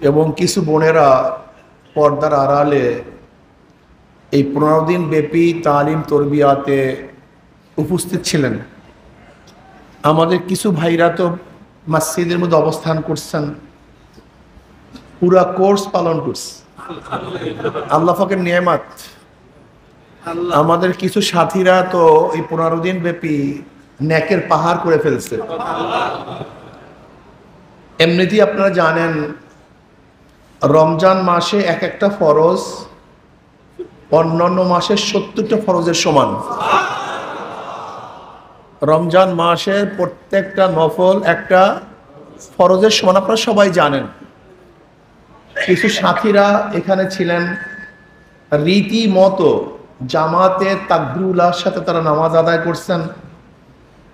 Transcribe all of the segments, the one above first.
এবং কিছু বোনেরা পর্দার আড়ালে এই 15 দিন ব্যাপী তালিম তরবিয়াতে উপস্থিত ছিলেন। আমাদের কিছু ভাইরা তো মসজিদের মধ্যে অবস্থান করছেন, পুরা কোর্স পালন করছে, আল্লাহ পাকের নিয়ামত। আমাদের কিছু সাথীরা তো এই 15 দিন ব্যাপী নেকের পাহাড় করে ফেলছে। এমনিতেই আপনারা জানেন রমজান মাসে এক একটা ফরজ অন্যান্য মাসের 70টা ফরজের সমান। রমজান মাসের প্রত্যেকটা নফল একটা ফরজের সমান, আপনারা সবাই জানেন। কিছু সাথীরা এখানে ছিলেন, রীতিমতো জামাতে তাকবীরুল্লাহর সাথে তারা নামাজ আদায় করছেন,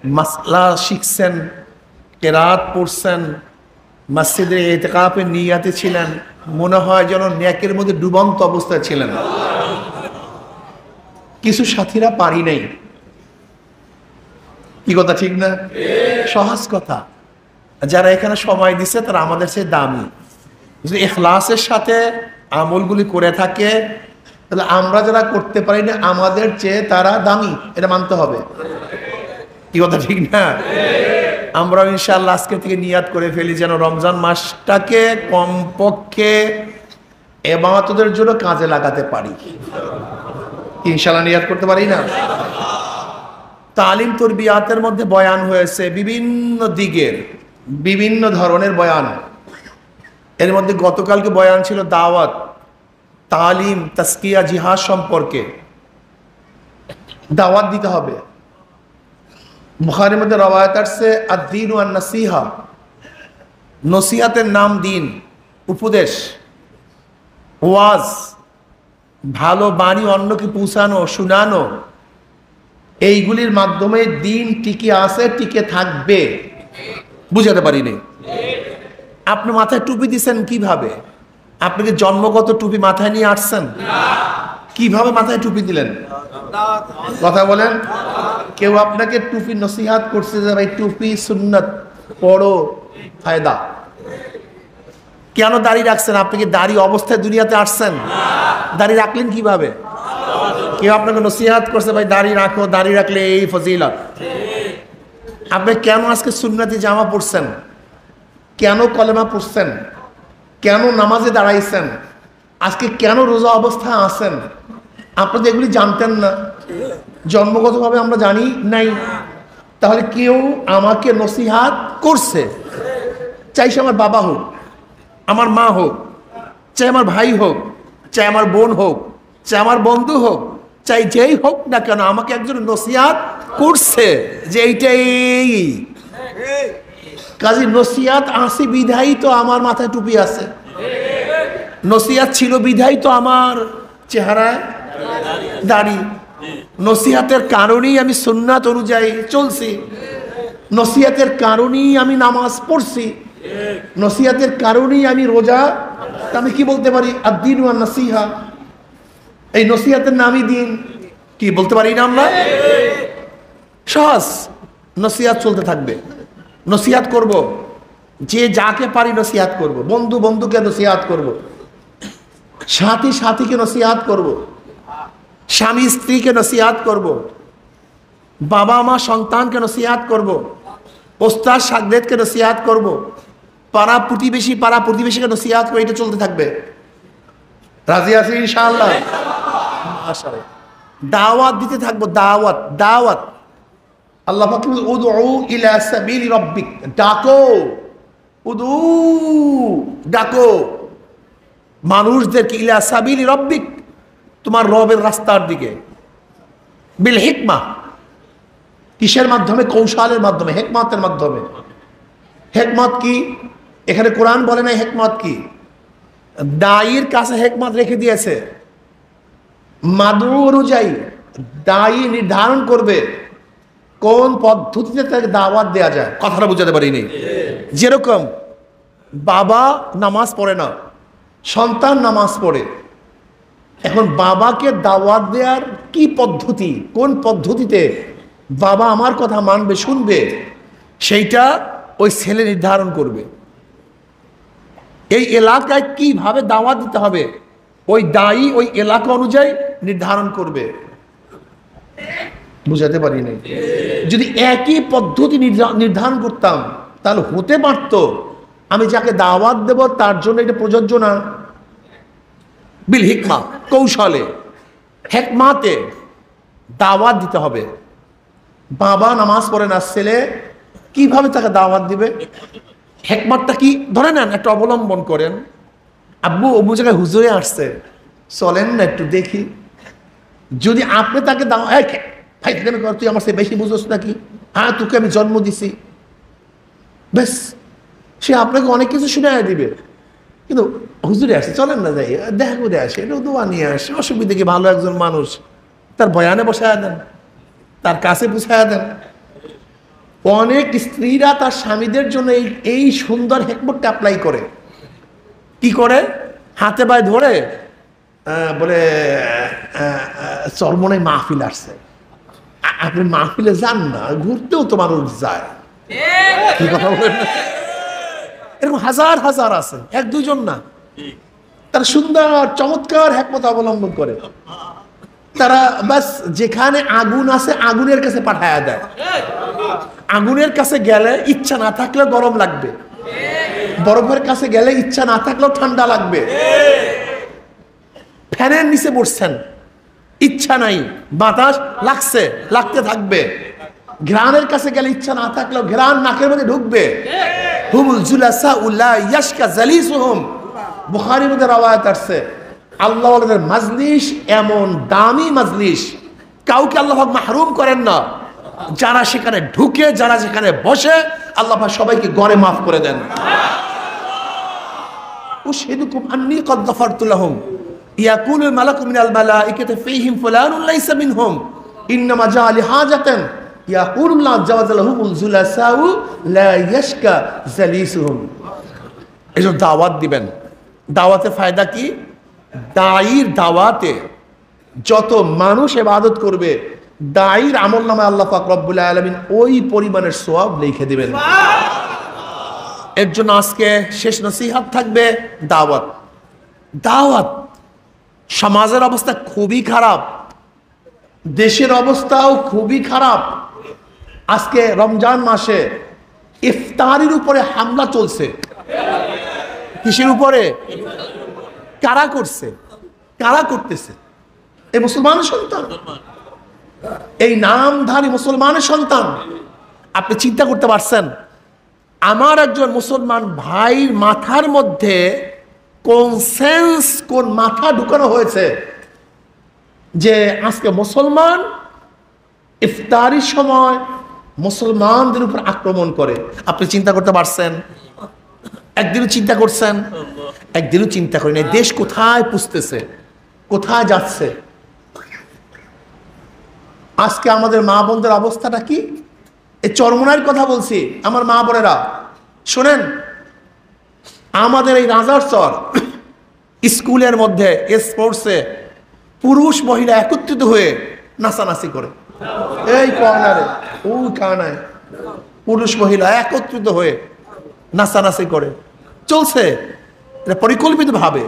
মাসলা শিখছেন, কেরাত পড়ছেন, মসজিদে ইতিকাফের নিয়াতে ছিলেন, মনে হয় যেন নেকের মধ্যে ডুবন্ত অবস্থায় ছিলেন। কিছু সাথীরা পারি নাই। কি কথা ঠিক না? সহজ কথা। যারা এখানে সময় দিচ্ছে তারা আমাদের চেয়ে দামি। যদি ইখলাসের সাথে আমলগুলি করে থাকে তাহলে আমরা যারা করতে পারি না আমাদের চেয়ে তারা দামি, এটা মানতে হবে। কি কথা ঠিক না? আমরা ইনশাআল্লাহ আজকে থেকে নিয়াত করে ফেলি যেন রমজান মাসটাকে কমপক্ষে ইবাদতের জন্য কাজে লাগাতে পারি। ইনশাআল্লাহ নিয়াত করতে পারি না? তালিম তরবিয়াতের মধ্যে বয়ান হয়েছে বিভিন্ন দিকের, বিভিন্ন ধরনের বয়ান। এর মধ্যে গতকালকে বয়ান ছিল দাওয়াত, তালিম, তাসকিয়া, জিহাদ সম্পর্কে। দাওয়াত দিতে হবে। বুখারীর মধ্যে রওয়ায়াত আছে আদ-দীন ওয়ান নাসিহা, নসিহাতের নাম দিন, উপদেশ, ওয়াজ, ভালো বাণী অন্যকে পৌঁছানো, শোনানো, এইগুলির মাধ্যমে দিন টিকে আছে, টিকে থাকবে। বুঝাতে পারিনি? আপনি মাথায় টুপি দিচ্ছেন কিভাবে? আপনি কি জন্মগত টুপি মাথায় নিয়ে আসছেন? কিভাবে মাথায় টুপি দিলেন? কথা বলেন। কেউ আপনাকে টুপি নসিহাত করছে যে ভাই টুপি সুন্নাত পড়ো, ফায়দা। কেন দাড়ি রাখছেন? আপনি কি দাড়ি অবস্থায় দুনিয়াতে আসছেন? দাড়ি রাখলেন কিভাবে? কেউ আপনাকে নসিহাত করছে ভাই দাড়ি রাখো, দাড়ি রাখলে এই ফজিলত। আপনি কেন আজকে সুন্নতি জামা পড়ছেন? কেন কলেমা পড়ছেন? কেন নামাজে দাঁড়াইছেন? আজকে কেন রোজা অবস্থায় আছেন? আপনারা এগুলি জানতেন না, জন্মগতভাবে আমরা জানি নাই। তাহলে কেউ আমাকে নসিহাত করছে, চাই সে আমার বাবা হোক, আমার মা হোক, চাই আমার ভাই হোক, চাই আমার বোন হোক, চাই আমার বন্ধু হোক, চাই যেই হোক না কেন, আমাকে একজন নসিহাত করছে যে এইটাই। কাজী নসিহাত আসি বিধায়ী তো আমার মাথায় টুপি আছে, নসিহাত ছিল বিধায়ী তো আমার চেহারায় দাড়ি, নসিহাতের কারণেই আমি সুন্নাত অনুযায়ী চলছি, নসিহাতের কারণেই আমি নামাজ পড়ছি, নসিহাতের কারণেই আমি রোজা। আমি কি বলতে পারি? আদ-দীন ওয়ান নাসিহা, এই নসিহাতের নামই দিন। কি বলতে পারি না আমরা? সহজ। নসিহাত চলতে থাকবে, নসিহাত করব, যে যাকে পারি নসিহাত করব, বন্ধু বন্ধুকে নসিহাত করব, সাথী সাথীকে নসিহাত করব, স্বামী স্ত্রীকে নসিহাত করব, বাবা মা সন্তানকে নসিহাত করব, ওস্তাদ শাগরেদকে নসিহাত করব, পাড়া প্রতিবেশীকে নসিহাত করে। এটা চলতে থাকবে। রাজি আছি ইনশাআল্লাহ? মাশাআল্লাহ। দাওয়াত দিতে থাকবো, দাওয়াত দাওয়াত। আল্লাহ পাক বলেন উদউ ইলা সাবিলি রাব্বিক, ডাকো, উদউ, ডাকো মানুষদেরকে, ইলা সাবিলি রাব্বিক, তোমার রবের রাস্তার দিকে, বিল হিকমা, কিসের মাধ্যমে? কৌশলের মাধ্যমে, হিকমতের মাধ্যমে। হিকমত কি? এখানে কোরআন বলে না হিকমত কি। দায়ীর কাছে হিকমত রেখে দিয়েছে। মাদউ অনুযায়ী দায়ী নির্ধারণ করবে কোন পদ্ধতিতে তাকে দাওয়াত দেওয়া যায়। কথাটা বুঝাতে পারিনি? যেরকম বাবা নামাজ পড়ে না, সন্তান নামাজ পড়ে, এখন বাবাকে দাওয়াত দেওয়ার কি পদ্ধতি, কোন পদ্ধতিতে বাবা আমার কথা মানবে, শুনবে, সেইটা ওই ছেলে নির্ধারণ করবে। এই এলাকায় কিভাবে দাওয়াত দিতে হবে ওই দায়ী ওই এলাকা অনুযায়ী নির্ধারণ করবে। বুঝাতে পারি নাই? যদি একই পদ্ধতি নির্ধারণ করতাম তাহলে হতে পারত আমি যাকে দাওয়াত দেব তার জন্য এটা প্রযোজ্য না। বিল হিকমা, কৌশলে, হেকমাতে দাওয়াত দিতে হবে। বাবা নামাজ পড়ে না, ছেলে কিভাবে তাকে দাওয়াত দিবে? হেকমাতটা কি? ধরে নেন একটা অবলম্বন করেন, আব্বু অমুক জায়গায় হুজুরে আসছে, চলেন না একটু দেখি। যদি আপনি তাকে ভাই তুই আমার সে বেশি বুঝোস নাকি? হ্যাঁ, তোকে আমি জন্ম দিছি, বেশ, সে আপনাকে অনেক কিছু শুনে দিবে। কিন্তু হুজুরে আসে, চলেন না যাই দেখা করে আসে, এটা দোয়া নিয়ে আসে, অসুবিধা কি? ভালো একজন মানুষ, তার বয়ানে বসায়া দেন, তার কাছে বুঝায়া দেন। অনেক স্ত্রীরা তার স্বামীদের জন্য এই সুন্দর হেকমতটা অ্যাপ্লাই করে। কি করে? হাতে পায়ে ধরে বলে চরমনে মাহফিল আসছে, আপনি মাহফিলে যান না, ঘুরতেও তো মানুষ যায়। কি কথা বলেন? এরকম হাজার হাজার আছে, এক দুজন না। তারা সুন্দর চমৎকার হেকমত অবলম্বন করে। তারা বাস যেখানে আগুন আছে আগুনের কাছে পাঠায়া দেয়। আগুনের কাছে গেলে ইচ্ছা না থাকলেও গরম লাগবে, বরফের কাছে গেলে ইচ্ছা না থাকলেও ঠান্ডা লাগবে। ফ্যানের নিচে বসছেন, ইচ্ছা নাই, বাতাস লাগছে, লাগতে থাকবে। ঘ্রাণের কাছে গেলে ইচ্ছা না থাকলেও ঘ্রাণ নাকের মধ্যে ঢুকবে। হুমুল জুলাসা উল্লাহ ইয়াশকা জালিসুহুম, বুখারীর মধ্যে রওয়ায়াত আছে, আল্লাহ ওয়ালাদের মাজলিস এমন দামি মাজলিস, কাউকে আল্লাহ মাহরুম করেন না। যারা সেখানে ঢুকে, যারা সেখানে বসে, আল্লাহ সবাইকে গড়ে মাফ করে দেন। উশহিদুকুম আন্নী ক্বাদ গাফারতু লাহুম ইয়াকুলুল মালাকু মিনাল মালাইকাতি ফীহিম ফুলানুন লাইসা মিনহুম ইন্নামা জাআ লিহাজাতান ইয়াকুলুল্লাহ আযজা ওয়া জাল্লা হুমুল জুলাসাউ লা ইয়াশকা জালিসুহুম। এজন্য দাওয়াত দিবেন। দাওয়াতে ফায়দা কি? দায়ীর দাওয়াতে যত মানুষ ইবাদত করবে, দায়ীর আমলনামায় আল্লাহ পাক রব্বুল আলামিন ওই পরিমাণের সওয়াব লিখে দিবেন। এর জন্য আজকে শেষ নসিহত থাকবে দাওয়াত। দাওয়াত। সমাজের অবস্থা খুবই খারাপ, দেশের অবস্থাও খুবই খারাপ। আজকে রমজান মাসে ইফতারির উপরে হামলা চলছে। কিসের উপরে? কারা করছে? কারা করতেছে? এই মুসলমানের সন্তান, এই নামধারী মুসলমানের সন্তান। আপনি চিন্তা করতে পারছেন আমার একজন মুসলমান ভাইয়ের মাথার মধ্যে কোন মাথা ঢুকানো হয়েছে যে আজকে মুসলমান ইফতারির সময় মুসলমানদের উপর আক্রমণ করে? আপনি চিন্তা করতে পারছেন? একদিনও চিন্তা করছেন? একদিনও চিন্তা করেন এই দেশ কোথায় পুষতেছে, কোথায় যাচ্ছে। আজকে আমাদের মা বোনদের অবস্থাটা কি? এই চরমনাইয়ের কথা বলছি, আমার মা বোনেরা শোনেন। আমাদের এই রাজারচর স্কুলের মধ্যে স্পোর্টসে পুরুষ মহিলা একত্রিত হয়ে নাচানাচি করে। এই কর্নারে, ওই কানায় পুরুষ মহিলা একত্রিত হয়ে নাচানাচি করে, চলছে এটা পরিকল্পিত ভাবে।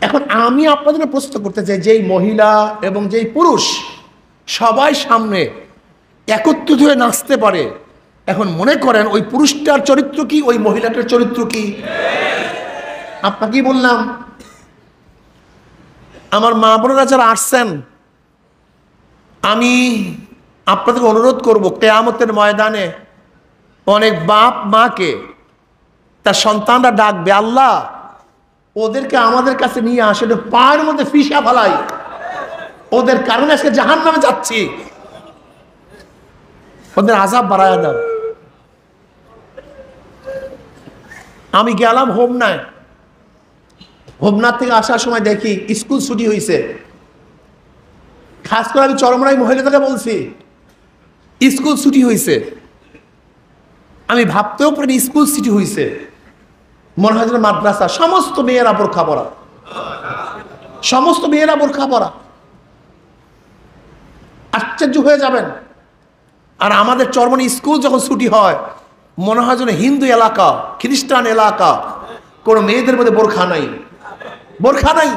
এখন আমি আপনাদের প্রশ্ন করতে চাই, যেই মহিলা এবং যেই পুরুষ সবাই সামনে একত্রিত হয়ে নাচতে পারে, এখন মনে করেন ওই পুরুষটার চরিত্র কি, ওই মহিলাটার চরিত্র কি? আপনাকেই বললাম, আমার মা বোনেরা যারা আসছেন, আমি আপনাদের অনুরোধ করব, কিয়ামতের ময়দানে অনেক বাপ মাকে তার সন্তানরা ডাকবে, আল্লাহ ওদেরকে আমাদের কাছে নিয়ে আসে, পায়ের মধ্যে ফিসা ফেলাই, ওদের কারণে আজকে জাহান্নামে যাচ্ছি, ওদের আযাব বাড়ায়া দাও। আমি গেলাম হোমনায়, হোমনাথ থেকে আসার সময় দেখি স্কুল ছুটি হয়েছে। খাস করে আমি চরমরাই মহিলাদেরকে বলছি, স্কুল ছুটি হয়েছে। আমি ভাবতেও পারি স্কুল ছুটি হয়েছে, মনে হয় যেন মাদ্রাসা। সমস্ত মেয়েরা বোরখা পরা, সমস্ত মেয়েরা বোরখা পরা। আশ্চর্য হয়ে যাবেন। আর আমাদের চরমনি স্কুল যখন ছুটি হয় মনে হয় যেন হিন্দু এলাকা, খ্রিস্টান এলাকা, কোনো মেয়েদের মধ্যে বোরখা নাই, বোরখা নাই,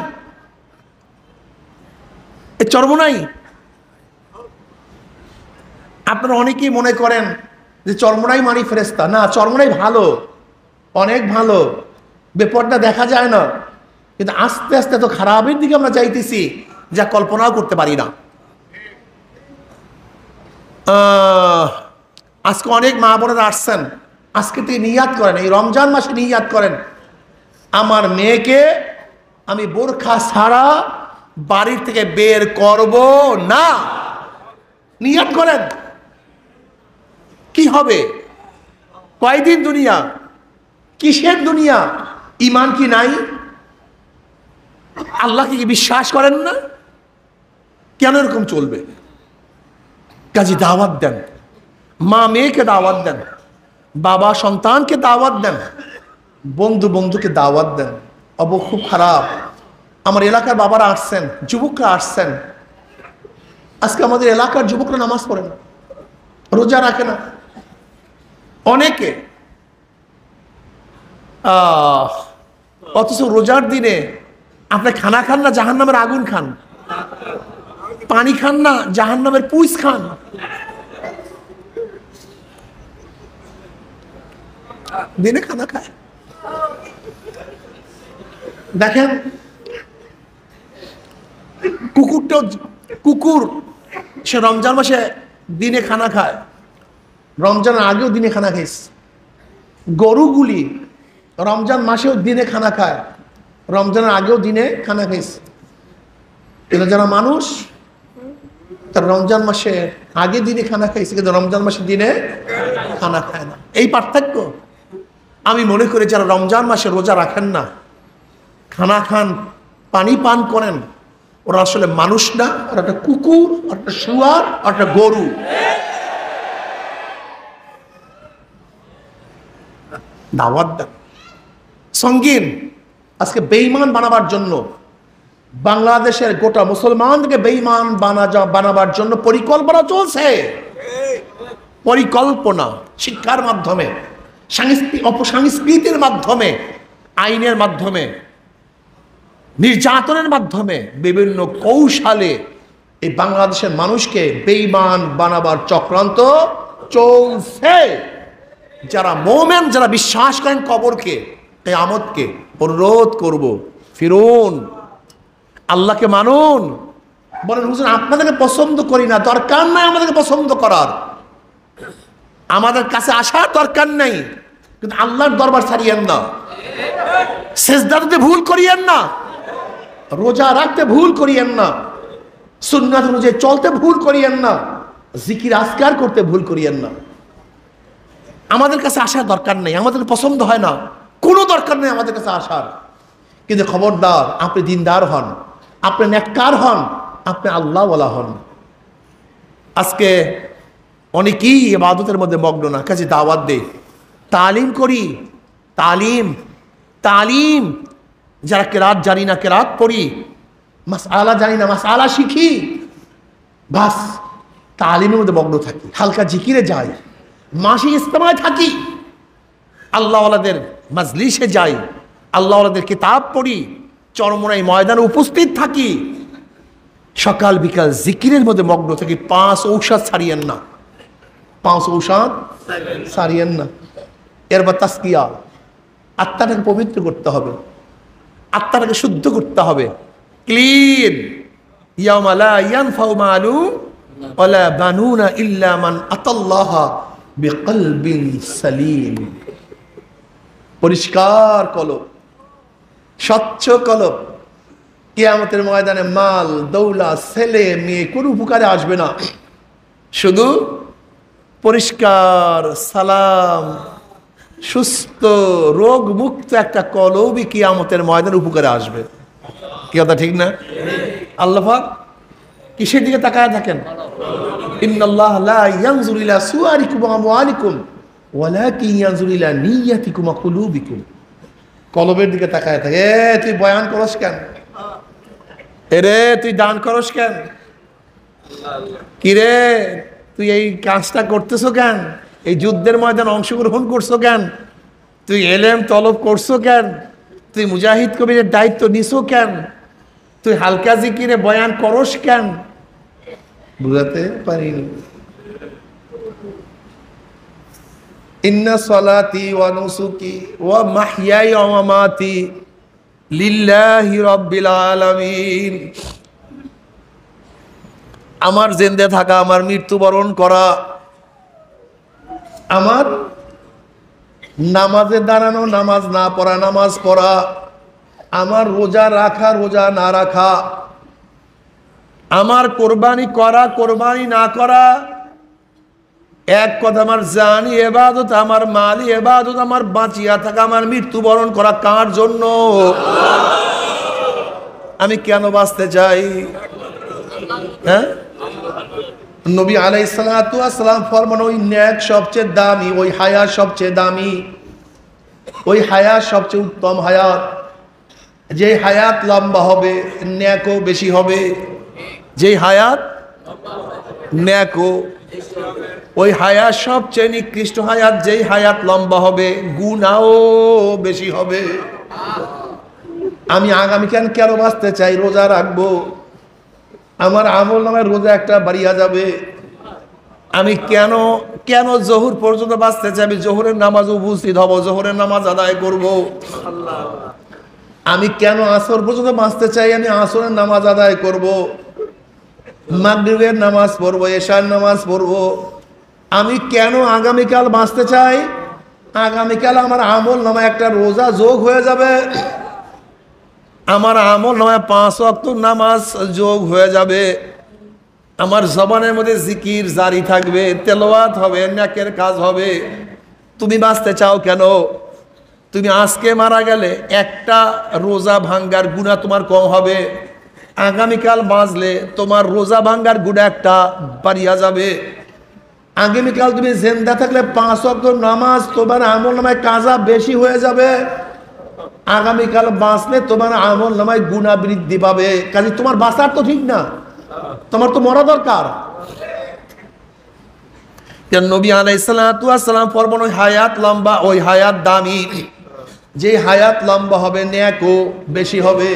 এ চর্ম নাই। আপনারা অনেকেই মনে করেন যে চর্মনাই মানি ফেরেশতা। না, চর্মনাই ভালো, অনেক ভালো, বেপরটা দেখা যায় না, কিন্তু আস্তে আস্তে তো খারাপের দিকে আমরা যাইতেছি যা কল্পনাও করতে পারি না। আজকে অনেক মা বোনেরা আসছেন, আজকে থেকে নিয়াত করেন, এই রমজান মাসে নিয়াত করেন, আমার মেয়েকে আমি বোরখা ছাড়া বাড়ির থেকে বের করব না। নিয়াত করেন। কি হবে? কয়দিন দুনিয়া? কিসের দুনিয়া? ইমান কি নাই? আল্লাহকে কি বিশ্বাস করেন না? কেন এরকম চলবে? কাজী দাওয়াত দেন, মা মেয়েকে দাওয়াত দেন, বাবা সন্তানকে দাওয়াত দেন, বন্ধু বন্ধুকে দাওয়াত দেন। খুব খারাপ, আমার এলাকার বাবারা আসছেন, যুবকরা আসছেন, আজকে আমাদের এলাকার যুবকরা নামাজ পড়ে না, রোজা রাখে না, অনেকে। অথচ রোজার দিনে আপনি খানা খান না, জাহান্নামের আগুন খান, পানি খান না, জাহান্নামের পুইস খান। দিনে খানা খায়। দেখেন কুকুর সে রমজান মাসে দিনে খানা খায়, রমজানের আগেও দিনে খানা খাইস। গরুগুলি রমজান মাসেও দিনে খানা খায়, রমজানের আগেও দিনে খানা খাইস। কিন্তু যারা মানুষ তার রমজান মাসে আগে দিনে খানা খাইছে, কিন্তু রমজান মাসে দিনে খানা খায় না। এই পার্থক্য। আমি মনে করি যারা রমজান মাসে রোজা রাখেন না, খানা খান, পানি পান করেন, ওরা আসলে মানুষ না, ওরা একটা কুকুর, একটা শুয়ার, একটা গরু। দাওয়াত দেন। সঙ্গীন আজকে বেঈমান বানাবার জন্য, বাংলাদেশের গোটা মুসলমানকে বেঈমান বানাবার জন্য পরিকল্পনা চলছে। পরিকল্পনা শিক্ষার মাধ্যমে, অপসংস্কৃতির মাধ্যমে, আইনের মাধ্যমে, নির্যাতনের মাধ্যমে, বিভিন্ন কৌশলে এই বাংলাদেশের মানুষকে বেঈমান বানাবার চক্রান্ত চলছে। যারা মোমেন, যারা বিশ্বাস করেন কবরকে, কিয়ামতকে, অনুরোধ করব, ফিরুন, আল্লাহকে মানুন। বলেন হুজুর আপনাদেরকে পছন্দ করি না, দরকার নাই আমাদেরকে পছন্দ করার, আমাদের কাছে আসার দরকার নেই, কিন্তু আল্লাহর দরবার ছাড়িয়েন না, সেজদাতে ভুল করিয়েন না, রোজা রাখতে ভুল করিয়েন না, সুন্নাত অনুযায়ী চলতে ভুল করিয়েন না, জিকির আজকার করতে ভুল করিয়েন না। আমাদের কাছে আসার দরকার নেই, আমাদের পছন্দ হয় না, কোনো দরকার নেই আমাদের কাছে আসার। কিন্তু খবরদার, আপনি দিনদার হন, আপনি নেককার হন, আপনি আল্লাহওয়ালা হন। আজকে অনেকেই ইবাদতের মধ্যে মগ্ন না, কাজে দাওয়াত দেই, তালিম করি, তালিম তালিম যারা কেরাত জানি না কেরাত পড়ি, মাসআলা জানি না মাসআলা শিখি, বাস তালিমের মধ্যে মগ্ন থাকি, হালকা জিকিরে যাই, মাসি ইজতেমায় থাকি, আল্লাহওয়ালাদের মাজলিসে যাই, আল্লাহওয়ালাদের কিতাব পড়ি, চরমোনাই ময়দানে উপস্থিত থাকি, সকাল বিকাল জিকিরের মধ্যে মগ্ন থাকি। 5 ঔষধ ছাড়িয়েন না, 5 ঔষধ ছাড়িয়েন না। এরপর তাসকিয়া, আত্মাটাকে পবিত্র করতে হবে, আত্মাটাকে শুদ্ধ করতে হবে, ক্লিন। ইয়াউমা লা ইয়ানফাউ মালু ওয়ালা বানুনা ইল্লা মান আতাল্লাহা বিকলবিন সালিম। পরিষ্কার কলব, স্বচ্ছ কলব, কিয়ামতের ময়দানে মাল দৌলা ছেলে মেয়ে কোনো উপকারে আসবে না, শুধু পরিষ্কার সালাম সুস্থ রোগ মুক্ত একটা কলবই কিয়ামতের ময়দানে উপকারে আসবে। কি কথা ঠিক না? আল্লাহ পাক কিসের দিকে তাকায় থাকেন? ইন্নাল্লাহ লা ইয়ানজুরু ইলা সুওয়ারিকুম ওয়া আমওয়ালিকুম ওয়ালাকিন ইয়ানজুরু ইলা নিয়াতিকুম ওয়া কুলুবিকুম। কলবের দিকে তাকায় থাকে। তুই বয়ান করস কেন? এরে তুই দান করস কেন? কিরে তুই এই কাজটা করতেছো কেন? এই যুদ্ধের ময়দানে অংশগ্রহণ করছো কেন? তুই এলেম তলব করছো কেন? তুই মুজাহিদ কবিরের দায়িত্ব নিছো কেন? তুই হালকা জিকিরে বয়ান করস কেন? বুঝাতে পারিনি। ইন্না সলাতি ওয়া নুসুকি ওয়া মাহইয়ায়া ওয়া মামাতি লিল্লাহি রাব্বিল আলামিন। আমার জিন্দে থাকা, আমার মৃত্যুবরণ করা, আমার নামাজে দাঁড়ানো, নামাজ না পড়া, নামাজ পড়া, আমার রোজা রাখা, রোজা না রাখা, আমার কোরবানি করা, কোরবানি না করা, এক কথা আমার জানি ইবাদত, আমার মালি ইবাদত, আমার বাঁচিয়া থাকা, আমার মৃত্যুবরণ করা কার জন্য? আমি কেন বাঁচতে চাই? হ্যাঁ, নবী আলাইহিস সালাতু ওয়াস সালাম ফরমান, ওই নেক সবচেয়ে দামি, ওই হায়াত সবচেয়ে দামি, ওই হায়াত সবচেয়ে উত্তম হায়াত। যে হায়াত লম্বা হবে নেকও বেশি হবে, যে হায়াত নেকও, ওই হায়াত সবচেয়ে নিকৃষ্ট হায়াত। যেই হায়াত লম্বা হবে গুনাহও বেশি হবে। আমি আগামীকাল কেন বাঁচতে চাই? রোজা রাখবো, আমার আমল নামের রোজা একটা বাড়িয়া যাবে। আমি কেন কেন জোহর পর্যন্ত বাঁচতে চাই? আমি জোহরের নামাজ উপস্থিত হব, জোহরের নামাজ আদায় করব। আমি কেন আসর পর্যন্ত বাঁচতে চাই? আমি আসরের নামাজ আদায় করব, মাগরিবের নামাজ পড়বো, এশার নামাজ পড়বো। আমি কেন আগামীকাল বাঁচতে চাই? আগামীকাল আমার আমল নামে একটা রোজা যোগ হয়ে যাবে, আমার আমল নামে 5 ওয়াক্ত নামাজ যোগ হয়ে যাবে, আমার জবানের মধ্যে জিকির জারি থাকবে, তেলাওয়াত হবে, নেকের কাজ হবে। তুমি বাঁচতে চাও কেন? তুমি আজকে মারা গেলে একটা রোজা ভাঙ্গার গুনাহ তোমার কম হবে, আগামীকাল বাঁচলে তোমার রোজা ভাঙ্গার গুনাহ একটা বাড়িয়া যাবে। আগামীকাল তুমি জিন্দা থাকলে 5 ওয়াক্ত নামাজ তোমার আমল নামায় কাজা বেশি হয়ে যাবে, আগামীকাল বাঁচলে তোমার আমল নামায় গুনাহ বৃদ্ধি পাবে। কাজে তোমার বাঁচার তো ঠিক না, তোমার তো মরা দরকার। নবী আলাইহিস সালাতু ওয়াস সালাম ফরমান, ওই হায়াত লম্বা, ওই হায়াত দামি। যে হায়াত লম্বা হবে নেকও বেশি হবে,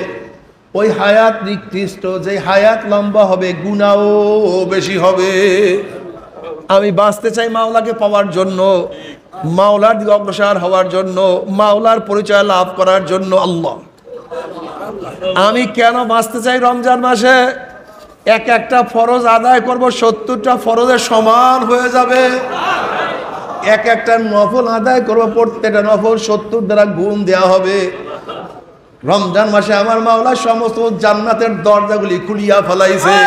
ওই হায়াত নিকৃষ্ট। যে হায়াত লম্বা হবে গুনাহও বেশি হবে। আমি বাঁচতে চাই মাওলাকে পাওয়ার জন্য, মাওলার দিকে অগ্রসর হওয়ার জন্য, মাওলার পরিচয় লাভ করার জন্য। আল্লাহ, আমি কেন বাঁচতে চাই? রমজান মাসে এক একটা ফরজ আদায় করব, 70টা ফরজের সমান হয়ে যাবে। এক একটা নফল আদায় করব, প্রত্যেকটা নফল 70 দ্বারা গুণ দেওয়া হবে। রমজান মাসে আমার মাওলা সমস্ত জান্নাতের দরজাগুলি খুলিয়া ফেলাইছে,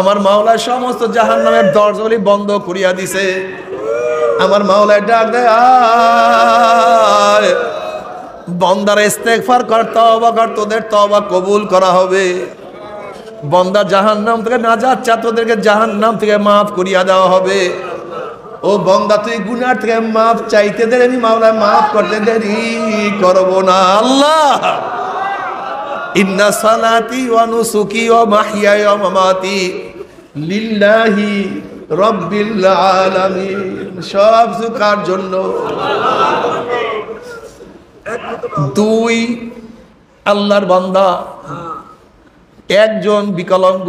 আমার মাওলা সমস্ত জাহান্নামের দরজাগুলি বন্ধ করিয়া দিছে। আমার মাওলা ডাক দেয়, আয় বান্দার ইস্তেগফার কর, তওবা কর, তোদের তওবা কবুল করা হবে। বান্দা জাহান্নাম থেকে নাজাত চা, তোদেরকে জাহান্নাম থেকে মাফ করিয়া দেওয়া হবে। ও বান্দা, তুই গুনাহ থেকে মাফ চাইতে দে, আমি মাওলা মাফ করতে দেরি করব না। আল্লাহ, ইন্না সালাতি ওয়া নুসুকি ওয়া মাহইয়ায়া ওয়া মামাতি লিল্লাহি রাব্বিল আলামিন। সব কার জন্য? 2 আল্লাহর বান্দা, একজন বিকলাঙ্গ,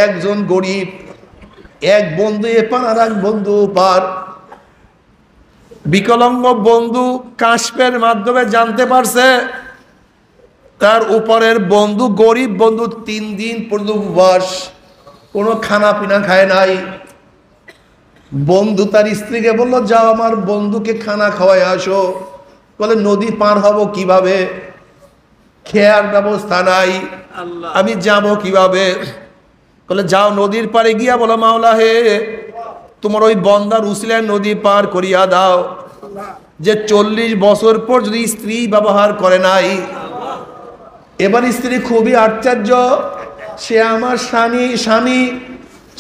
একজন গরিব, এক বন্ধু এপার আর এক বন্ধু ওপার। বিকলাঙ্গ বন্ধু কাশফের মাধ্যমে জানতে পারছে তার উপরের বন্ধু, গরিব বন্ধু 3 দিন পর্যন্ত উপবাস, কোনো খানা পিনা খায় নাই। বন্ধু তার স্ত্রীকে বলল, যাও আমার বন্ধুকে খানা খাওয়াই আসো। বলে, নদী পার হব কিভাবে? খেয়ার ব্যবস্থা নাই, আমি যাব কিভাবে? বলে, যাও নদীর পারে গিয়া বলো, মাওলা হে, তোমার ওই বন্দার উসিলায় নদী পার করিয়া দাও, যে 40 বছর পর যদি স্ত্রী ব্যবহার করে নাই। এবার স্ত্রী খুবই আশ্চর্য, সে আমার স্বামী,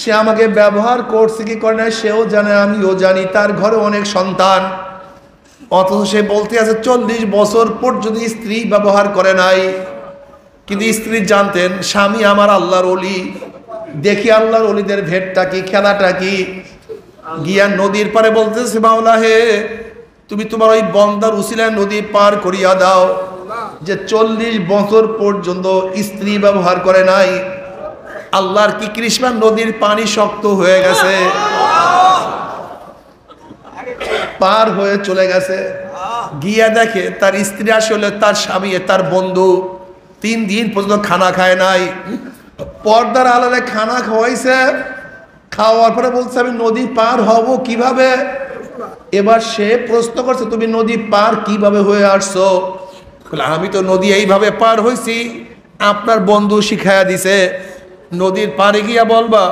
সে আমাকে ব্যবহার করছে কি করে না সেও জানে, আমিও জানি, তার ঘরে অনেক সন্তান, অথচ সে বলতে আছে 40 বছর পর যদি স্ত্রী ব্যবহার করে নাই। কিন্তু স্ত্রী জানতেন স্বামী আমার আল্লাহর ওলি, দেখি আল্লাহর ওলিদের ভেটটা কি, খেলাটা কি। গিয়া নদীর পারে বলতেছে, মাওলা হে, তুমি তোমার ওই বন্দার উসিলায় নদী পার করিয়া দাও, যে 40 বছর পর্যন্ত স্ত্রী ব্যবহার করে নাই। আল্লাহর কি কৃষ্ণা, নদীর পানি শক্ত হয়ে গেছে, পার হয়ে চলে গেছে। গিয়া দেখে তার স্ত্রী আসলে তার স্বামী, তার বন্ধু 3 দিন পর্যন্ত খানা খায় নাই। পর্দার আড়ালে খানা খাওয়াইছে, খাওয়ার পরে বলছে আমি নদী পার হব কিভাবে। এবার সে প্রশ্ন করছে, তুমি নদী পার কিভাবে হয়ে আসছো? আমি তো নদী এইভাবে পার হয়েছি, আপনার বন্ধু শিখাইয়া দিছে। নদীর পারে গিয়া বলবা,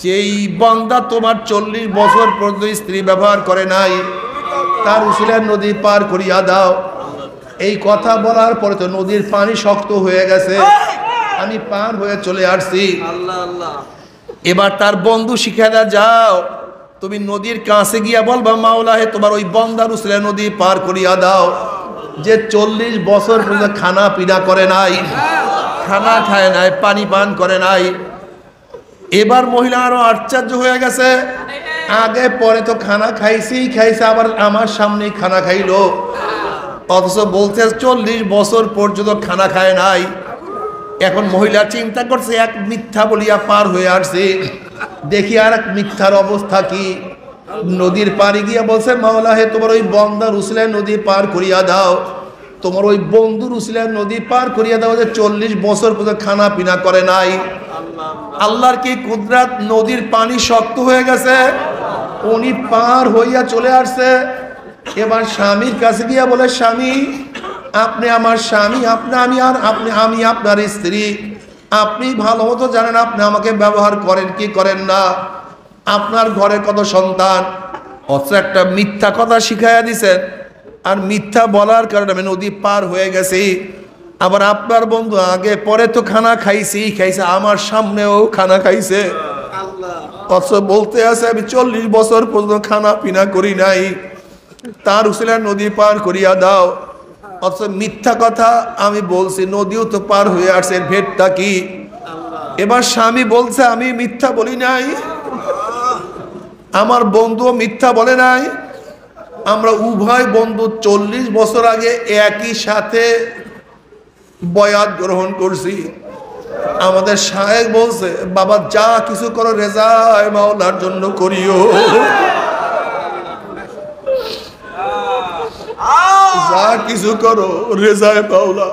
যেই বান্দা তোমার 40 বছর পর্যন্ত স্ত্রী ব্যবহার করে নাই, তার উসিলায় নদী পার করিয়া দাও। এই কথা বলার পরে তো নদীর পানি শক্ত হয়ে গেছে, আমি পার হয়ে চলে আসছি। এবার তার বন্ধু শিখাইয়া দেয়া, যাও তুমি নদীর কাছে গিয়া বলবা, মাওলা হে, তোমার ওই বান্দার উসিলায় নদী পার করিয়া দাও, যে 40 বছর পর্যন্ত খানা পিনা করে নাই, খানা খায় নাই, পানি পান করে নাই। এবার মহিলা আরো আশ্চর্য হয়ে গেছে, আগে পরে তো খানা খাইছে, আবার আমার সামনে খানা খাইলো, অথচ বলছে 40 বছর পর্যন্ত খানা খায় নাই। এখন মহিলা চিন্তা করছে, এক মিথ্যা বলিয়া পার হয়ে আসছে, দেখি আর এক মিথ্যার অবস্থা কি। নদীর পাড়ে গিয়া বলছে, মাওলা হে, তোমার ওই বন্দার উসিলায় নদী পার করিয়া দাও, তোমার ওই বন্ধুর উসিলায় নদী পার করিয়া দাও, যে 40 বছর পর্যন্ত খানা পিনা করে নাই। আল্লাহর কি কুদরত, নদীর পানি শক্ত হয়ে গেছে, উনি পার হইয়া চলে আসছে। এবার স্বামীর কাছে গিয়া বলে, স্বামী, আপনি আমার স্বামী, আমি আপনার স্ত্রী, আপনি ভালো মতো জানেন আপনি আমাকে ব্যবহার করেন কি করেন না, আপনার ঘরে কত সন্তান। অথচ একটা মিথ্যা কথা শিখাইয়া দিছেন, আর মিথ্যা বলার কারণে আমি নদী পার হয়ে গেছি। আবার আপনার বন্ধু আগে পরে তো খানা খাইছে, আমার সামনেও খানা খাইছে, অথচ বলতে আছে আমি 40 বছর পর্যন্ত খানা পিনা করি নাই, তার উসিলায় নদী পার করিয়া দাও। অথচ মিথ্যা কথা আমি বলছি, নদীও তো পার হয়ে আসছে, এর ভেদটা কি? এবার স্বামী বলছে, আমি মিথ্যা বলি নাই, আমার বন্ধুও মিথ্যা বলে নাই, আমরা উভয় বন্ধু 40 বছর আগে একই সাথে বয়াত গ্রহণ করছি। আমাদের শায়েখ বলছে, বাবা যা কিছু করো রেজায়ে মাওলার জন্য করিও, যা কিছু করো রেজায়ে মাওলা,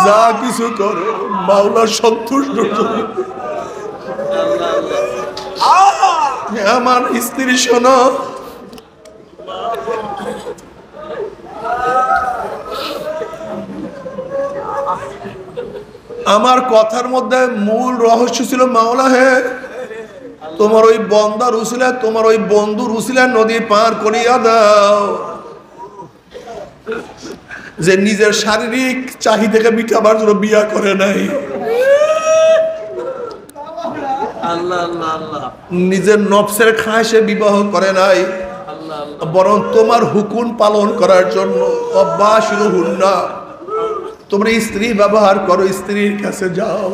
যা কিছু করো মাওলার সন্তুষ্ট। আমার স্ত্রী শোনো, আমার কথার মধ্যে মূল রহস্য ছিল, মাওলা হে, তোমার ওই বন্দার উসিলায়, তোমার ওই বন্ধুর উসিলায় নদী পার করিয়া দাও, যে নিজের শারীরিক চাহিদাকে মিটাবার জন্য বিয়া করে নাই, নিজের নফসের খায়সে বিবাহ করে নাই, বরং তোমার হুকুম পালন করার জন্য। অব্বাশিরুহুন্না, তোমরা স্ত্রী ব্যবহার করো, স্ত্রীর কাছে যাও।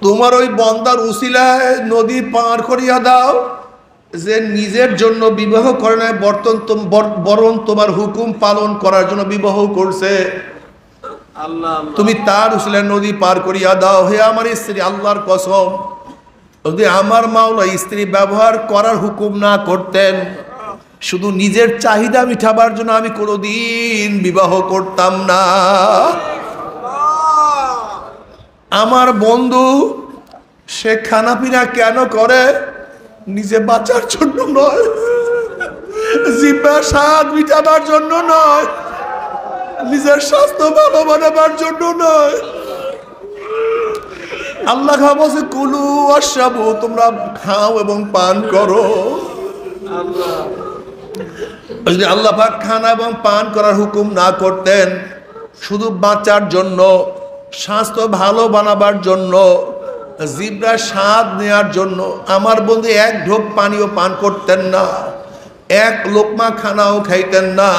তোমার ওই বন্দার উসিলায় নদী পার করিয়া দাও, যে নিজের জন্য বিবাহ করে নাই, বরং তোমার হুকুম পালন করার জন্য বিবাহ করছে, তুমি তার উসিলায় নদী পার করিয়া দাও। হে আমার স্ত্রী, আল্লাহর কসম, যদি আমার মাওলা স্ত্রী ব্যবহার করার হুকুম না করতেন, শুধু নিজের চাহিদা মিটাবার জন্য আমি কোনোদিন বিবাহ করতাম না। আমার বন্ধু সে খানাপিনা কেন করে? নিজে বাঁচার জন্য নয়, জিহ্বার স্বাদ মিটাবার জন্য নয়, নিজের স্বাস্থ্য ভালো বানাবার জন্য নয়। আল্লাহ বলছে, কুলু ওয়াশরাবু, তোমরা খাও এবং পান করো। যদি আল্লাহ পাক খানা এবং পান করার হুকুম না করতেন, শুধু বাঁচার জন্য, স্বাস্থ্য ভালো বানাবার জন্য, জিহ্বার স্বাদ নেওয়ার জন্য, আমার বন্ধু এক ঢোক পানিও পান করতেন না, এক লোকমা খানাও খাইতেন না।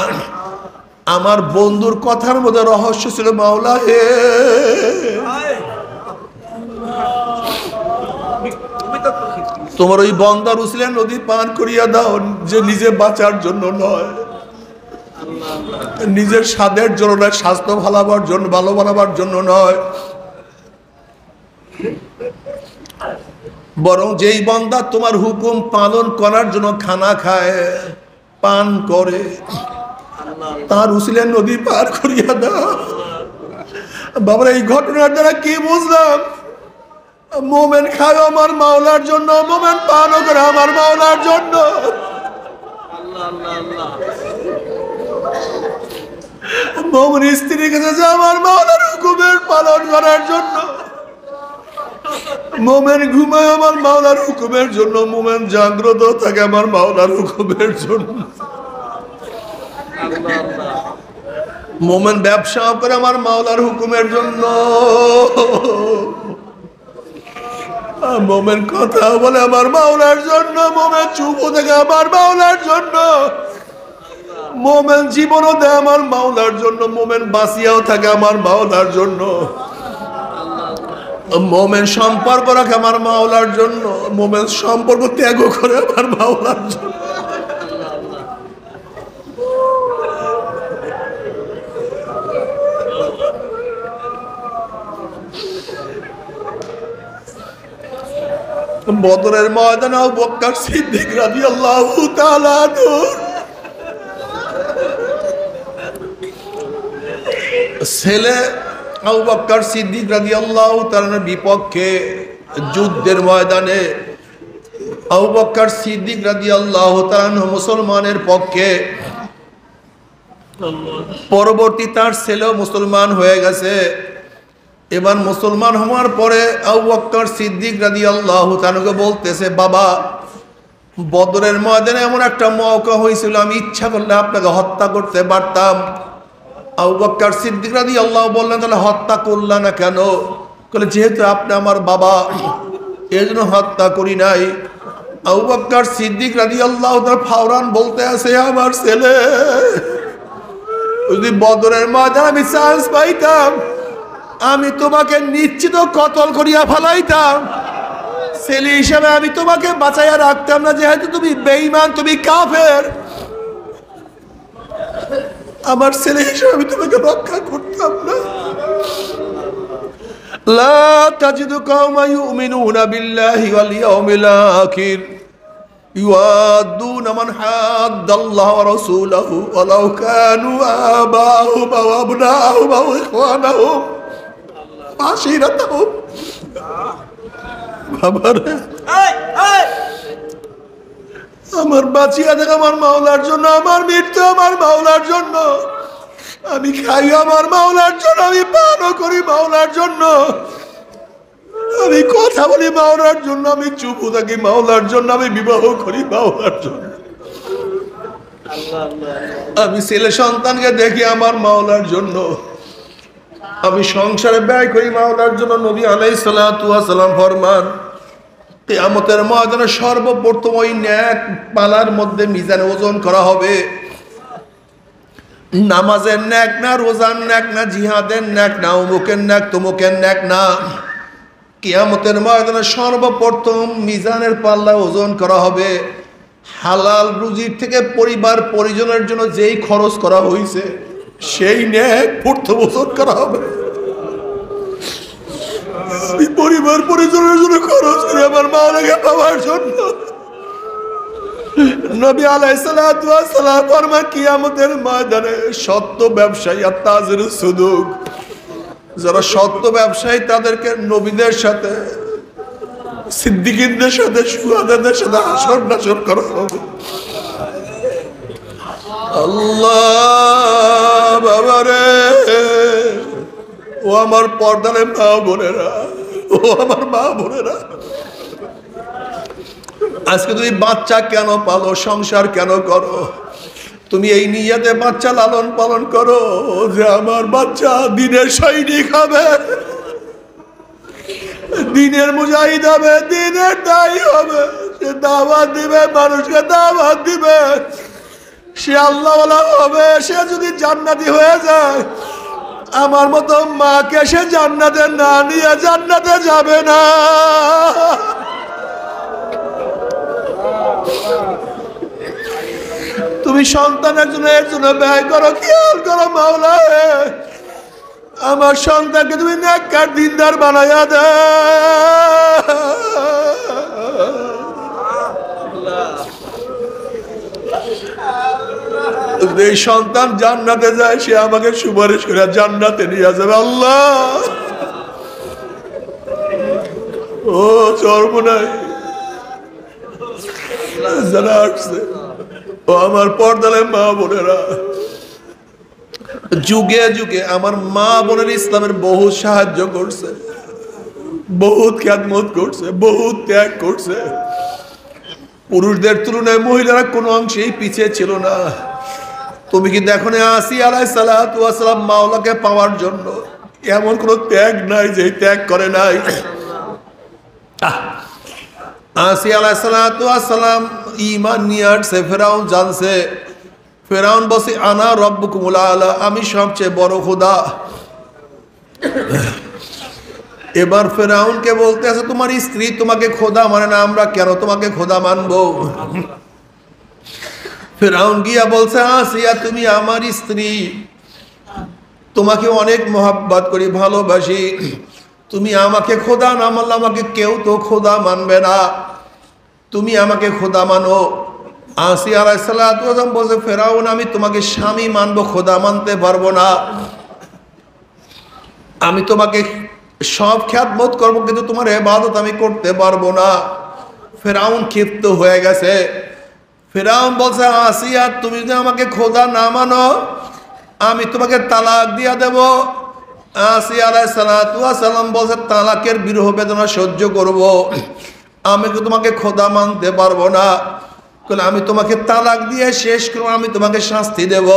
আমার বন্ধুর কথার মধ্যে রহস্য ছিল, মাওলা হে, তোমার ওই বন্দার উসিলায় নদী পান করিয়া দাও, যে নিজে বাঁচার জন্য নয়, নিজের স্বাদের জন্য নয়, স্বাস্থ্য ভালোবার জন্য, ভালো বানাবার জন্য নয়, বরং যেই বান্দা তোমার হুকুম পালন করার জন্য খানা খায়, পান করে, তার উসিলায় নদী পার করিয়া দাও। বাবার এই ঘটনার দ্বারা কি বুঝলাম? মোমেন খায় আমার মাওলার জন্য, মোমেন পানও করে আমার মাওলার জন্য। মোমেন স্ত্রী গেছে আমার মাওলার হুকুমের পালন করার জন্য, মোমেন ঘুমায় আমার মাওলার হুকুমের জন্য, মোমেন জাগ্রত থাকে আমার মাওলার হুকুমের জন্য, মোমেন ব্যবসা করে আমার মাওলার হুকুমের জন্য, মোমেন কথা বলে আমার মাওলার জন্য, মোমেন চুপ থাকে আমার মাওলার জন্য, মোমেন জীবনও দেয় আমার মাওলার জন্য, মোমেন বাঁচিয়াও থাকে আমার মাওলার জন্য, মোমেন সম্পর্ক রাখে আমার মাওলার জন্য, মোমেন সম্পর্ক ত্যাগ করে আমার মাওলার জন্য। বদরের ময়দানে আবু বকর সিদ্দিক রাদিয়াল্লাহু তাআলা আনহু ছেলে আবু বকর সিদ্দিক রাদিয়াল্লাহু তাআলার বিপক্ষে যুদ্ধের ময়দানে আবু বকর সিদ্দিক রাদিয়াল্লাহু তাআলা মুসলমানের পক্ষে, পরবর্তী তার ছেলেও মুসলমান হয়ে গেছে। এবার মুসলমান হওয়ার পরে আবু বকর সিদ্দিক রাদিয়াল্লাহু তাআলা বলতেছে, বাবা বদরের ময়দানে এমন একটা মওকা হয়েছিল, আমি ইচ্ছা করলে আপনাকে হত্যা করতে পারতাম। আবু বকর সিদ্দিক রাদিয়াল্লাহু বললেন, তাহলে হত্যা করলা না কেন? বলে, যেহেতু আপনি আমার বাবা এই জন্য হত্যা করি নাই। আবু বকর সিদ্দিক রাদিয়াল্লাহু তাআলা ফাওরান বলতে আছে, আমার ছেলে যদি বদরের ময়দানে আমি চান্স পাইতাম, আমি তোমাকে নিশ্চিত কতল করিয়া ফেলাইতাম। ছেলে হিসাবে আমি তোমাকে বাঁচাইয়া রাখতাম না, যেহেতু তুমি বেঈমান, তুমি কাফের। আমার ছেলে হিসাবে আমি তোমাকে রক্ষা করতাম না। লা তাজিদু কওমা ইউমিনুনা বিল্লাহি ওয়াল ইয়াউমিল আখির ইউআদ্দুনা মান হাদ্দাল্লাহ ওয়া রাসূলাহু ওয়ালাউ কানু আবাহুম ওয়া আবনাহুম ওয়া ইখওয়ানাহুম আশিরাতাহুম। বাবারে, আমার বাঁচিয়া থাকা আমার মাওলার জন্য, আমার মৃত্যু আমার মাওলার জন্য, আমি খাই আমার মাওলার জন্য, আমি পানও করি মাওলার জন্য, আমি কথা বলি মাওলার জন্য, আমি চুপ থাকি মাওলার জন্য, আমি বিবাহ করি মাওলার জন্য, আমি ছেলে সন্তানকে দেখি আমার মাওলার জন্য, আমি সংসারে ব্যয় করি মাওলার জন্য। নবী আলাইহিস সালাতু ওয়াস সালাম ফরমান, কিয়ামতের ময়দানে সর্বপ্রথম ওই নেক পালার মধ্যে মিজানে ওজন করা হবে। নামাজের নেক না, রোজার নেক না, জিহাদের নেক না, অমুকের নেক, তমুকের নেক না। কিয়ামতের ময়দানে সর্বপ্রথম মিজানের পাল্লা ওজন করা হবে হালাল রুজির থেকে পরিবার পরিজনের জন্য যেই খরচ করা হয়েছে, সেই নেক প্রথম ওজন করা হবে। পরিবার পরিজনের জন্য খরচ করে আমার মাওলাকে পাওয়ার জন্য। নবী আলাইহিস সালাতু ওয়াস সালাম ফরমান, কিয়ামতের ময়দানে সত্য ব্যবসায়ী আর তাজিরুস সুদুক, যারা সত্য ব্যবসায়ী তাদেরকে নবীদের সাথে, সিদ্দিকীনদের সাথে, শুহাদাদের সাথে হাসর নাসর করা হবে। আল্লাহ বাবারে, ও আমার পর্দারে মা বোনেরা, ও আমার মা বোনেরা, আজকে তুমি বাচ্চা কেন পালো, সংসার কেন করো? তুমি এই নিয়তে বাচ্চা লালন পালন করো যে আমার বাচ্চা দিনের সৈনিক হবে, দিনের মুজাহিদ হবে, দিনের দায়ী হবে, সে দাওয়াত দিবে, মানুষকে দাওয়াত দিবে, সে আল্লাহওয়ালা হবে। সে যদি জান্নাতি হয়ে যায়, আমার মতো মাকে সে জান্নাতে না নিয়ে জান্নাতে যাবে না। তুমি সন্তানের জন্য এর জন্য ব্যয় করো, খেয়াল করো মাওলা। আমার সন্তানকে তুমি নেককার দিনদার বানায়া দে। এই সন্তান জান্নাতে যায়, সে আমাকে সুপারিশ করে জান্নাতে নিয়ে যাবে। আল্লাহ, ও চরমনাই যারা আসছে, ও আমার পর্দার মা বোনেরা, যুগে যুগে আমার মা বোনের ইসলামের বহু সাহায্য করছে, বহুত খেদমত করছে, বহুত ত্যাগ করছে। পুরুষদের তুলনায় মহিলারা কোনো অংশেই পিছিয়ে ছিল না। তুমি কি দেখো না, আসিয়া আলাইহিস সালাতু ওয়াস সালাম মাওলাকে পাওয়ার জন্য এমন কোন ত্যাগ নাই যে ত্যাগ করে নাই। আসিয়া আলাইহিস সালাতু ওয়াস সালাম ঈমান নিয়ে আসছে, ফেরাউন জানছে। ফেরাউন বসে আনা রব্বুকুমুল আলা, আমি সবচেয়ে বড় খোদা। এবার ফেরাউনকে বলতে আছে, তোমার স্ত্রী তোমাকে খোদা মানে না, আমরা কেন তোমাকে খোদা মানবো? ফেরাউন গিয়া বলছে, আসিয়া তুমি আমার স্ত্রী, তোমাকে অনেক মহব্বত করি, ভালোবাসি, তুমি আমাকে খোদা না মানলে আমাকে কেউ তো খোদা মানবে না, তুমি আমাকে খোদা মানো। আসিয়া আলাইহিস সালাতু ওয়াস সালাম বলছে, ফেরাউন আমি তোমাকে স্বামী মানবো, খোদা মানতে পারবো না। আমি তোমাকে সব খিদমত করবো, কিন্তু তোমার ইবাদত আমি করতে পারবো না। ফেরাউন ক্ষিপ্ত হয়ে গেছে। ফেরাউন বলছে, আসিয়া তুমি যদি আমাকে খোদা না মানো, আমি তোমাকে তালাক দিয়া দেব। আসিয়া আলাইহিস সালাতু ওয়াস সালাম বলছে, তালাকের বিরহ বেদনা সহ্য করব, আমি কি তোমাকে খোদা মানতে পারবো না। আমি তোমাকে তালাক দিয়ে শেষ করবো, আমি তোমাকে শাস্তি দেব।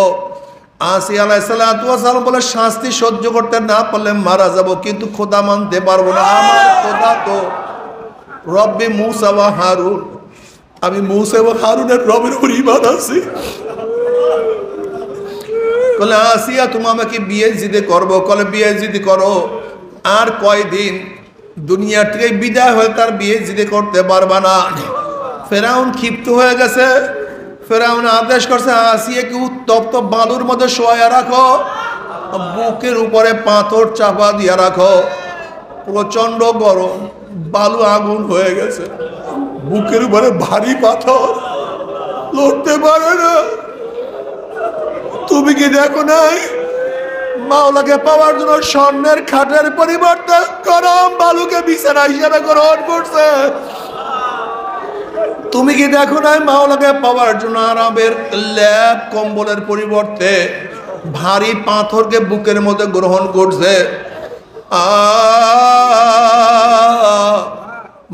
আসিয়া আলাইহিস সালাতু ওয়াস সালাম বলে, শাস্তি সহ্য করতে না পারলে মারা যাব, কিন্তু খোদা মানতে পারবো না। আমার খোদা তো রব্বি মূসা ওয়া হারুন, আমি মূসা এবং হারুনের রবের উপর ঈমান আছি। বলে, আসিয়া তুমি আমাকে বিয়ে জিদে করবো? বলে, বিয়ে জিদে করো। আর কয়দিন দুনিয়া থেকে বিদায় হয়ে তার বিয়ে জিদে করতে পারবা না। ফেরাউন ক্ষিপ্ত হয়ে গেছে। ফেরাউন আদেশ করছে, আসিয়াকে উত্তপ্ত বালুর মধ্যে শোয়া রাখো, বুকের উপরে পাথর চাপা দিয়া রাখো। প্রচন্ড গরম, বালু আগুন হয়ে গেছে, বুকের উপরে ভারী পাথর, লড়তে পারে না। তুমি কি দেখো নাই, মাওলাকে পাওয়ার জন্য স্বর্ণের খাটের পরিবর্তে গরম বালুকে বিছানা হিসেবে গ্রহণ করছে। তুমি কি দেখো নাই, মাওলাকে পাওয়ার জন্য আরামের ল্যাপ কম্বলের পরিবর্তে ভারী পাথরকে বুকের মধ্যে গ্রহণ করছে।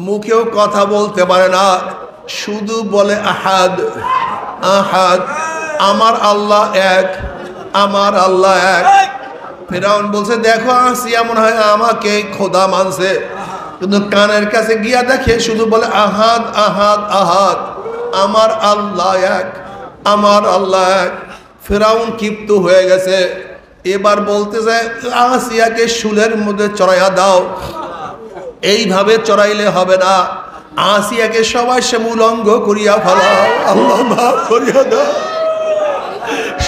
মুখেও কথা বলতে পারে না, শুধু বলে আহাদ আহাদ, আমার আল্লাহ এক, আমার আল্লাহ এক। ফেরাউন বলছে, দেখো আসিয়া মনে হয় আমাকে খোদা মানছে, কিন্তু কানের কাছে গিয়া দেখে শুধু বলে আহাদ আহাদ আহাদ, আমার আল্লাহ এক, আমার আল্লাহ এক। ফেরাউন ক্ষিপ্ত হয়ে গেছে। এবার বলতে যায়, আসিয়াকে শুলের মধ্যে চড়াইয়া দাও। এইভাবে চড়াইলে হবে না, আসিয়াকে সবাই সে উলঙ্গ করিয়া ফেলাও, আল্লাহ মাফ করিয়া দাও।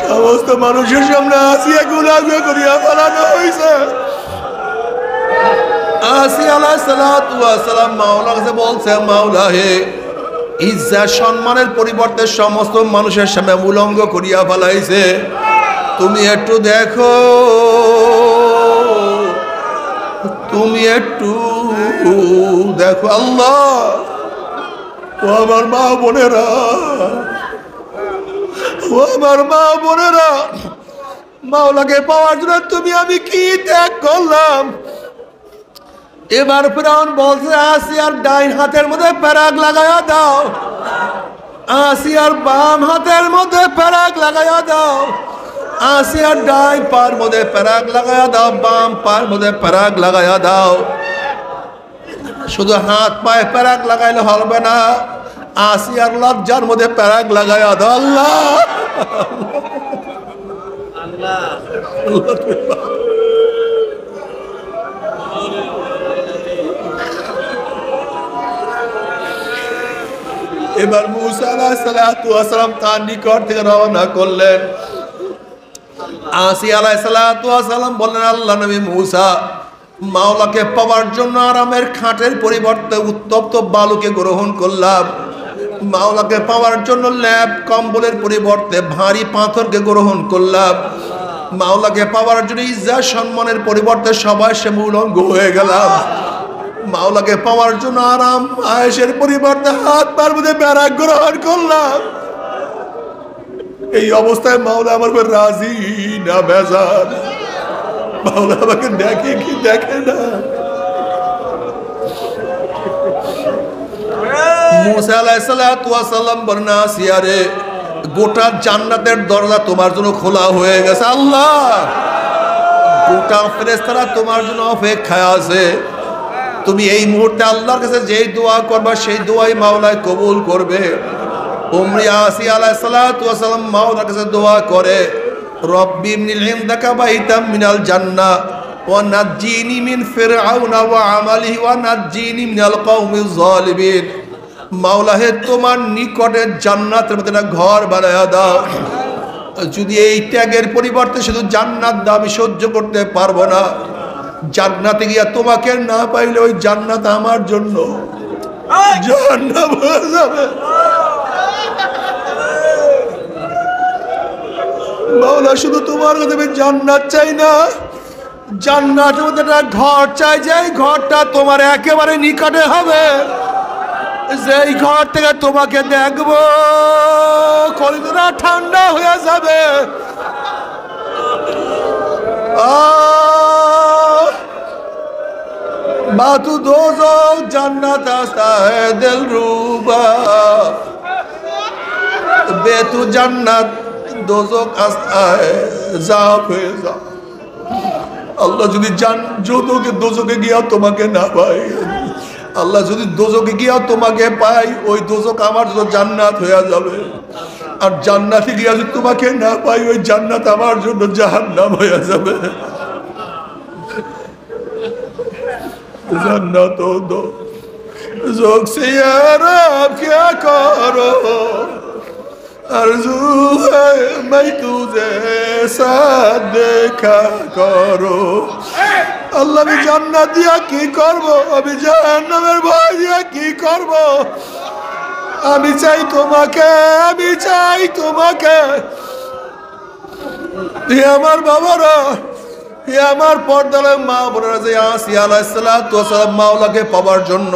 সমস্ত মানুষের সামনে আসিয়াকে উলঙ্গ করিয়া ফেলানো হয়েছে। আসিয়া আলাইহিস সালাতু ওয়াস সালাম মাওলার কাছে বলছে, মাওলা হে, ইজ্জত সম্মানের পরিবর্তে সমস্ত মানুষের সামনে উলঙ্গ করিয়া ফেলাইছে, তুমি একটু দেখো, তুমি একটু দেখো। আল্লাহ, ও আমার মা বোনেরা, ও আমার মা বোনেরা, মাওলাকে পাওয়ার জন্য তুমি আমি কি ত্যাগ করলাম। এবার ফেরাউন বলছে, আসিয়ার ডাইন হাতের মধ্যে প্যারাক লাগাইয়া দাও, আসিয়ার বাম হাতের মধ্যে প্যারাক লাগাইয়া দাও, আসিয়ার ডাইন পার মধ্যে প্যারাক লাগাইয়া দাও, বাম পার মধ্যে প্যারাক লাগাইয়া দাও। শুধু হাত পায়ে প্যারাক লাগাইলে হবে না, আসিয়ার লজ্জার মধ্যে প্যারাক লাগাইয়া দাও। আল্লাহ, এবার মুসা আলাইহিস সালাতু ওয়াস সালাম তার নিকট থেকে রওনা করলেন। আসি আলাইহিস সালাতু ওয়াস সালাম বললেন, আল্লাহ নবী মুসা, মাওলাকে পাওয়ার জন্য আরামের খাটের পরিবর্তে উত্তপ্ত বালুকে গ্রহণ করলাম। মাওলাকে পাওয়ার জন্য ল্যাপ কম্বলের পরিবর্তে ভারী পাথরকে গ্রহণ করলাম। মাওলাকে পাওয়ার জন্য ইজ্জত সম্মানের পরিবর্তে সবাই সে উলঙ্গ হয়ে গেলাম। মাওলাকে পাওয়ার জন্য আরাম আয়েশের পরিবর্তে হাত পার মধ্যে ব্যারাক গ্রহণ করলাম। এই অবস্থায় মাওলা আমার উপর রাজি না বেজার? মাওলা আমাকে দেখে কি দেখে না? মুসা আলাইহিস সালাতু ওয়াস সালাম বলেন, আসিয়া রে, গোটা জান্নাতের দরজা তোমার জন্য খোলা হয়ে গেছে। আল্লাহ, গোটা ফেরেশতারা তোমার জন্য অপেক্ষায় আছে। তুমি এই মুহূর্তে আল্লাহর কাছে যেই দোয়া করবা সেই দোয়াই মাওলায় কবুল করবে। উমরি আসিয়া আলাইহিস সালাতু ওয়াস সালাম মাওলার কাছে দোয়া করে, রব্বি ইবনিল ইনদাকা বাইতাম মিনাল জান্নাহ ওয়া নাজ্জিনি মিন ফিরআউনা ওয়া আমালিহি ওয়া নাজ্জিনি মিনাল কওমিজ জালিমিন। মাওলা হে, তোমার নিকটে জান্নাতের মধ্যে একটা ঘর বানায়া দাও। যদি এই ত্যাগের পরিবর্তে শুধু জান্নাত দাও, আমি সহ্য করতে পারবো না। জান্নাতে গিয়া তোমাকে না পাইলে ওই জান্নাত আমার জন্য জাহান্নাম হয়ে যাবে। মাওলা, শুধু তোমার কাছে আমি জান্নাত চাই না, জান্নাতের মধ্যে একটা ঘর চাই, যে ঘরটা তোমার একেবারে নিকটে হবে, যেই ঘর থেকে তোমাকে দেখবো কলিজাটা ঠান্ডা হয়ে যাবে। বাতু দোজখ জান্নাত আস্তা है दिलरुबा, बेतु জান্নাত দোজখ আস্তা है জাফেজা। আল্লাহ, যদি দোজখে গিয়া তোমাকে না পাই, আল্লাহ যদি দোজখে গিয়া তোমাকে পাই, ওই দোজখ আমার জন্য জান্নাত হয়ে যাবে। আর জান্নাতে গিয়া যদি তোমাকে না পাই, ওই জান্নাত আমার জন্য জাহান্নাম হয়ে যাবে। जन्नत दो जोक से यार अब क्या करो, आरज़ू है मैं तुझे साथ देखा करो। अल्लाह भी जन्नत दिया की करबो, अभी जहन्नमेर भय दिया की करबो। আমি চাই তোমাকে, আমি চাই তোমাকে। আমার বাবারা, আমার পর্দার মা বোনেরা, যে আসিয়া আলাইহিস সালাতু ওয়াস সালাম মাওলাকে পাওয়ার জন্য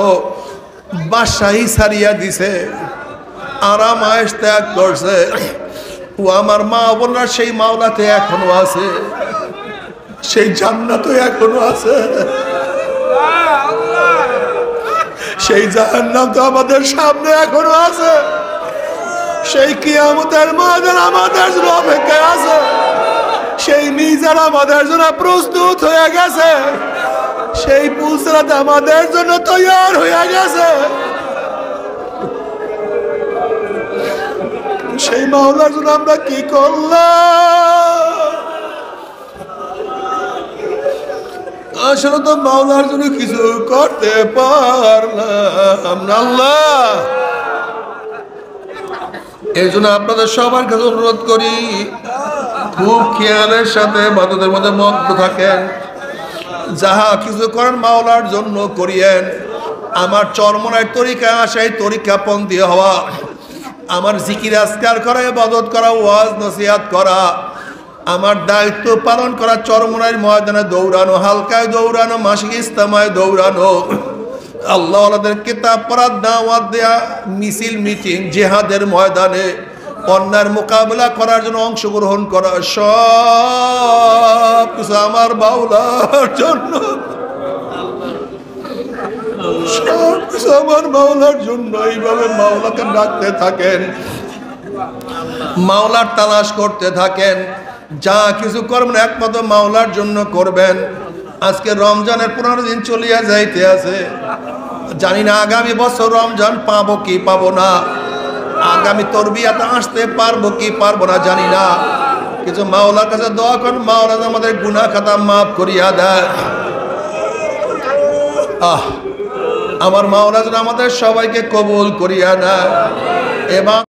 বাদশাহী ছাড়িয়া দিছে, আরাম আয়েশ ত্যাগ করছে, ও আমার মা বোনেরা সেই মাওলাতে এখনো আছে, সেই জান্নাতও এখনো আছে, সেই জাহান্নাম তো আমাদের সামনে এখনো আছে, সেই কিয়ামতের ময়দান আমাদের জন্য অপেক্ষায় আছে, সেই মিজান আমাদের জন্য প্রস্তুত হয়ে গেছে, সেই পুলসরাত আমাদের জন্য তৈরি হয়ে গেছে। সেই মাওলার জন্য আমরা কি করলাম? আসলে তো মাওলার জন্য কিছু করতে পারলাম না। আল্লাহ, এই জন্য আপনাদের সবার কাছে অনুরোধ করি, খুব খেয়ালের সাথে ইবাদতের মধ্যে মগ্ন থাকেন। যাহা কিছু করেন মাওলার জন্য করিয়েন। আমার চরমনার তরিকা সেই তরিকাপন্থী হওয়া, আমার জিকির আজকার করা, ইবাদত করা, ওয়াজ নসিহত করা, আমার দায়িত্ব পালন করা, চরমনার ময়দানে দৌড়ানো, হালকায় দৌড়ানো, মাসিক ইস্তেমায় দৌড়ানো, আল্লাহ ওয়ালাদের কিতাব পড়ার দাওয়াত দেয়া, মিছিল মিটিং, জিহাদের ময়দানে অন্যায়ের মোকাবেলা করার জন্য অংশগ্রহণ করা, সব কিছু আমার মাওলার জন্য, সব কিছু আমার মাওলার জন্য। এইভাবে মাওলাকে ডাকতে থাকেন, মাওলার তালাশ করতে থাকেন। যা কিছু করবেন একমাত্র মাওলার জন্য করবেন। আজকে রমজানের 15 দিন চলিয়া যাইতে আছে, জানি না আগামী বছর রমজান পাবো কি পাবো না, আগামী তরবিয়াতে আসতে পারবো কি পারবো না জানি না। কিছু মাওলার কাছে দোয়া করেন, মাওলা আমাদের গুনাহ খাতা মাফ করিয়া দেয়। আমার মাওলা যেন আমাদের সবাইকে কবুল করিয়া নেয়। এবার